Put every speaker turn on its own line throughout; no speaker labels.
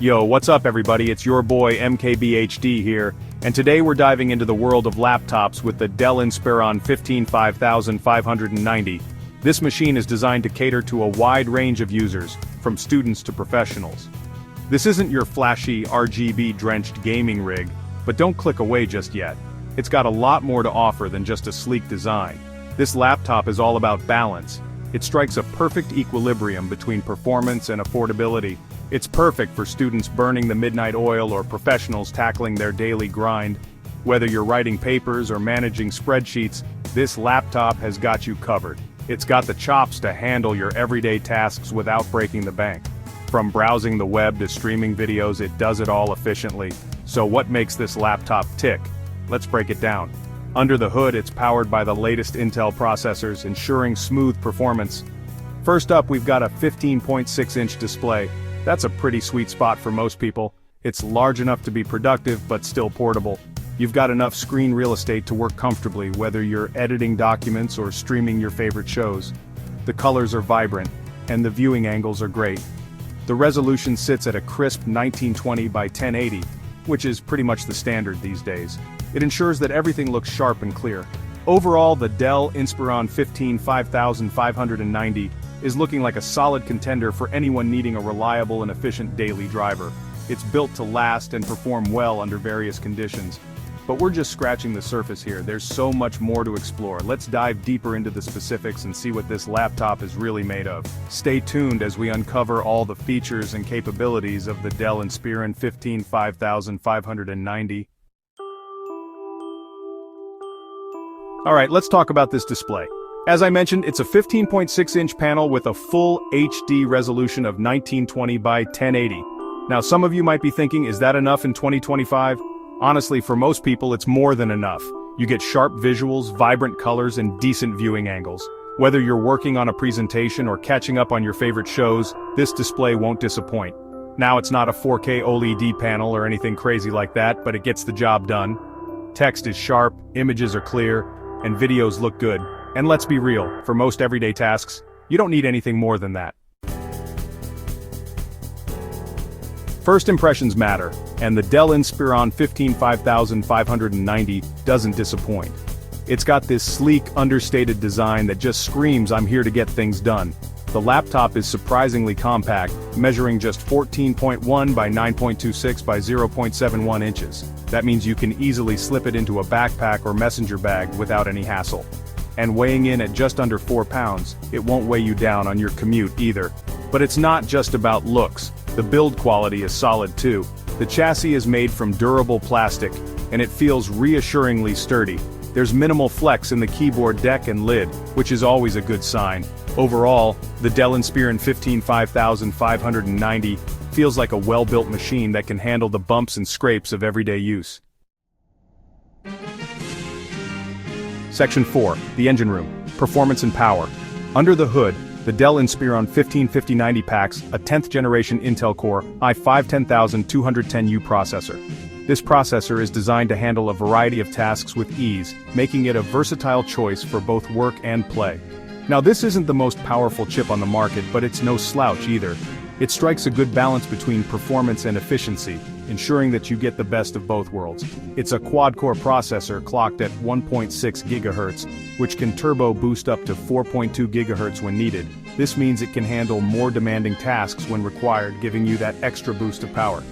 Yo, what's up everybody, it's your boy MKBHD here, and today we're diving into the world of laptops with the Dell Inspiron 5590. This machine is designed to cater to a wide range of users, from students to professionals. This isn't your flashy RGB-drenched gaming rig, but don't click away just yet. It's got a lot more to offer than just a sleek design. This laptop is all about balance. It strikes a perfect equilibrium between performance and affordability. It's perfect for students burning the midnight oil or professionals tackling their daily grind. Whether you're writing papers or managing spreadsheets, this laptop has got you covered. It's got the chops to handle your everyday tasks without breaking the bank. From browsing the web to streaming videos, it does it all efficiently. So what makes this laptop tick? Let's break it down. Under the hood, it's powered by the latest Intel processors, ensuring smooth performance. First up, we've got a 15.6-inch display. That's a pretty sweet spot for most people. It's large enough to be productive, but still portable. You've got enough screen real estate to work comfortably, whether you're editing documents or streaming your favorite shows. The colors are vibrant, and the viewing angles are great. The resolution sits at a crisp 1920 by 1080, which is pretty much the standard these days. It ensures that everything looks sharp and clear. Overall, the Dell Inspiron 5590 is looking like a solid contender for anyone needing a reliable and efficient daily driver. It's built to last and perform well under various conditions. But we're just scratching the surface here. There's so much more to explore. Let's dive deeper into the specifics and see what this laptop is really made of. Stay tuned as we uncover all the features and capabilities of the Dell Inspiron 5590. Alright, let's talk about this display. As I mentioned, it's a 15.6-inch panel with a full HD resolution of 1920 by 1080. Now some of you might be thinking, is that enough in 2025? Honestly, for most people it's more than enough. You get sharp visuals, vibrant colors, and decent viewing angles. Whether you're working on a presentation or catching up on your favorite shows, this display won't disappoint. Now it's not a 4K OLED panel or anything crazy like that, but it gets the job done. Text is sharp, images are clear, and videos look good. And let's be real, for most everyday tasks, you don't need anything more than that. First impressions matter, and the Dell Inspiron 5590 doesn't disappoint. It's got this sleek, understated design that just screams, I'm here to get things done. The laptop is surprisingly compact, measuring just 14.1 by 9.26 by 0.71 inches. That means you can easily slip it into a backpack or messenger bag without any hassle. And weighing in at just under 4 pounds, it won't weigh you down on your commute either. But it's not just about looks. The build quality is solid too. The chassis is made from durable plastic, and it feels reassuringly sturdy. There's minimal flex in the keyboard deck and lid, which is always a good sign. Overall, the Dell Inspiron 5590 feels like a well-built machine that can handle the bumps and scrapes of everyday use. Section 4, the engine room, performance and power. Under the hood, the Dell Inspiron 5590 packs a 10th generation Intel Core i5-10210U processor. This processor is designed to handle a variety of tasks with ease, making it a versatile choice for both work and play. Now this isn't the most powerful chip on the market, but it's no slouch either. It strikes a good balance between performance and efficiency, ensuring that you get the best of both worlds. It's a quad-core processor clocked at 1.6 GHz, which can turbo boost up to 4.2 GHz when needed. This means it can handle more demanding tasks when required, giving you that extra boost of power.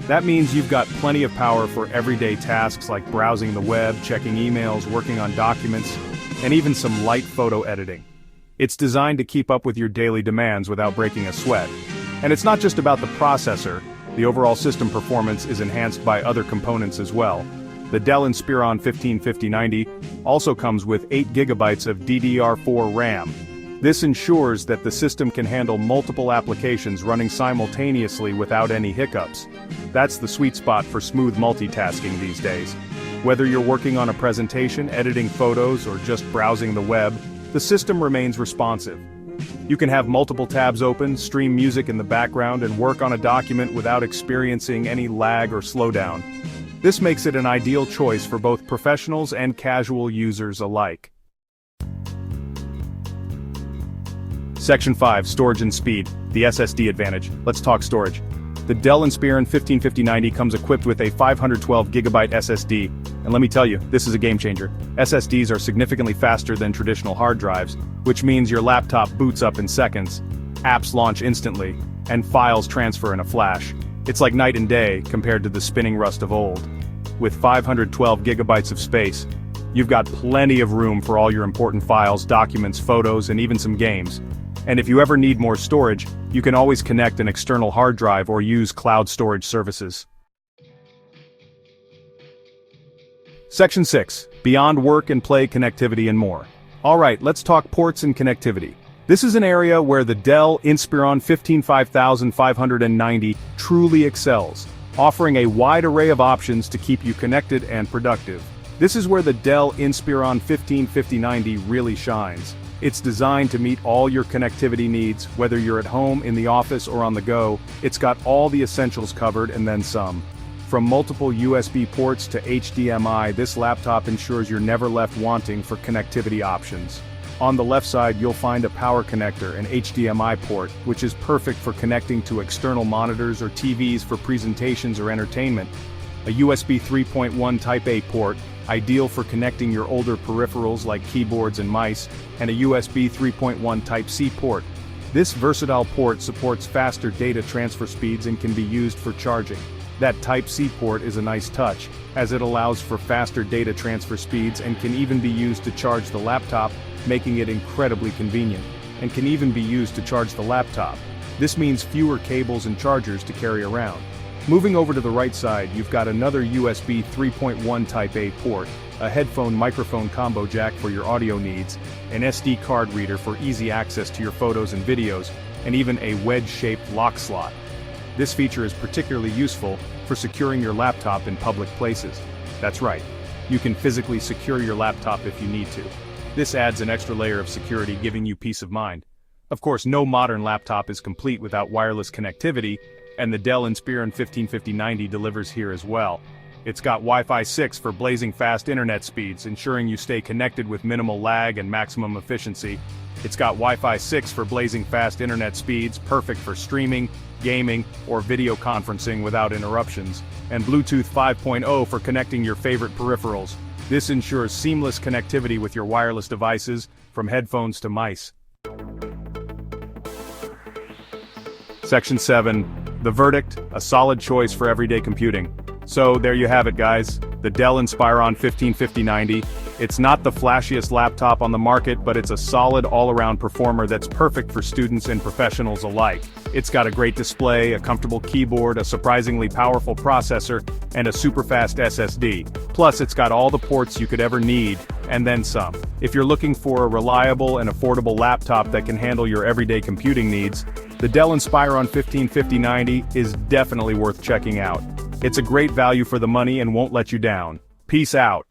That means you've got plenty of power for everyday tasks like browsing the web, checking emails, working on documents, and even some light photo editing. It's designed to keep up with your daily demands without breaking a sweat. And it's not just about the processor. The overall system performance is enhanced by other components as well. The Dell Inspiron 5590 also comes with 8 GB of DDR4 RAM. This ensures that the system can handle multiple applications running simultaneously without any hiccups. That's the sweet spot for smooth multitasking these days. Whether you're working on a presentation, editing photos, or just browsing the web, the system remains responsive. You can have multiple tabs open, stream music in the background, and work on a document without experiencing any lag or slowdown. This makes it an ideal choice for both professionals and casual users alike. Section 5, Storage and Speed, the SSD advantage. Let's talk storage. The Dell Inspiron 155090 comes equipped with a 512GB SSD, and let me tell you, this is a game changer. SSDs are significantly faster than traditional hard drives, which means your laptop boots up in seconds, apps launch instantly, and files transfer in a flash. It's like night and day compared to the spinning rust of old. With 512GB of space, you've got plenty of room for all your important files, documents, photos, and even some games. And if you ever need more storage, you can always connect an external hard drive or use cloud storage services. Section 6. Beyond work and play connectivity and more. Alright, let's talk ports and connectivity. This is an area where the Dell Inspiron 5590 truly excels, offering a wide array of options to keep you connected and productive. This is where the Dell Inspiron 155090 really shines. It's designed to meet all your connectivity needs, whether you're at home, in the office, or on the go. It's got all the essentials covered and then some. From multiple USB ports to HDMI, this laptop ensures you're never left wanting for connectivity options. On the left side, you'll find a power connector, an HDMI port, which is perfect for connecting to external monitors or TVs for presentations or entertainment. A USB 3.1 Type-A port, ideal for connecting your older peripherals like keyboards and mice, and a USB 3.1 Type-C port. This versatile port supports faster data transfer speeds and can be used for charging. That Type-C port is a nice touch, as it allows for faster data transfer speeds and can even be used to charge the laptop, making it incredibly convenient, and can even be used to charge the laptop. This means fewer cables and chargers to carry around. Moving over to the right side, you've got another USB 3.1 Type-A port, a headphone-microphone combo jack for your audio needs, an SD card reader for easy access to your photos and videos, and even a wedge-shaped lock slot. This feature is particularly useful for securing your laptop in public places. That's right, you can physically secure your laptop if you need to. This adds an extra layer of security, giving you peace of mind. Of course, no modern laptop is complete without wireless connectivity, and the Dell Inspiron 155090 delivers here as well. It's got Wi-Fi 6 for blazing fast internet speeds, ensuring you stay connected with minimal lag and maximum efficiency. It's got Wi-Fi 6 for blazing fast internet speeds, perfect for streaming, gaming, or video conferencing without interruptions. And Bluetooth 5.0 for connecting your favorite peripherals. This ensures seamless connectivity with your wireless devices, from headphones to mice. Section 7. The verdict, a solid choice for everyday computing. So there you have it, guys, the Dell Inspiron 155090. It's not the flashiest laptop on the market, but it's a solid all-around performer that's perfect for students and professionals alike. It's got a great display, a comfortable keyboard, a surprisingly powerful processor, and a super-fast SSD. Plus, it's got all the ports you could ever need, and then some. If you're looking for a reliable and affordable laptop that can handle your everyday computing needs, the Dell Inspiron 155090 is definitely worth checking out. It's a great value for the money and won't let you down. Peace out.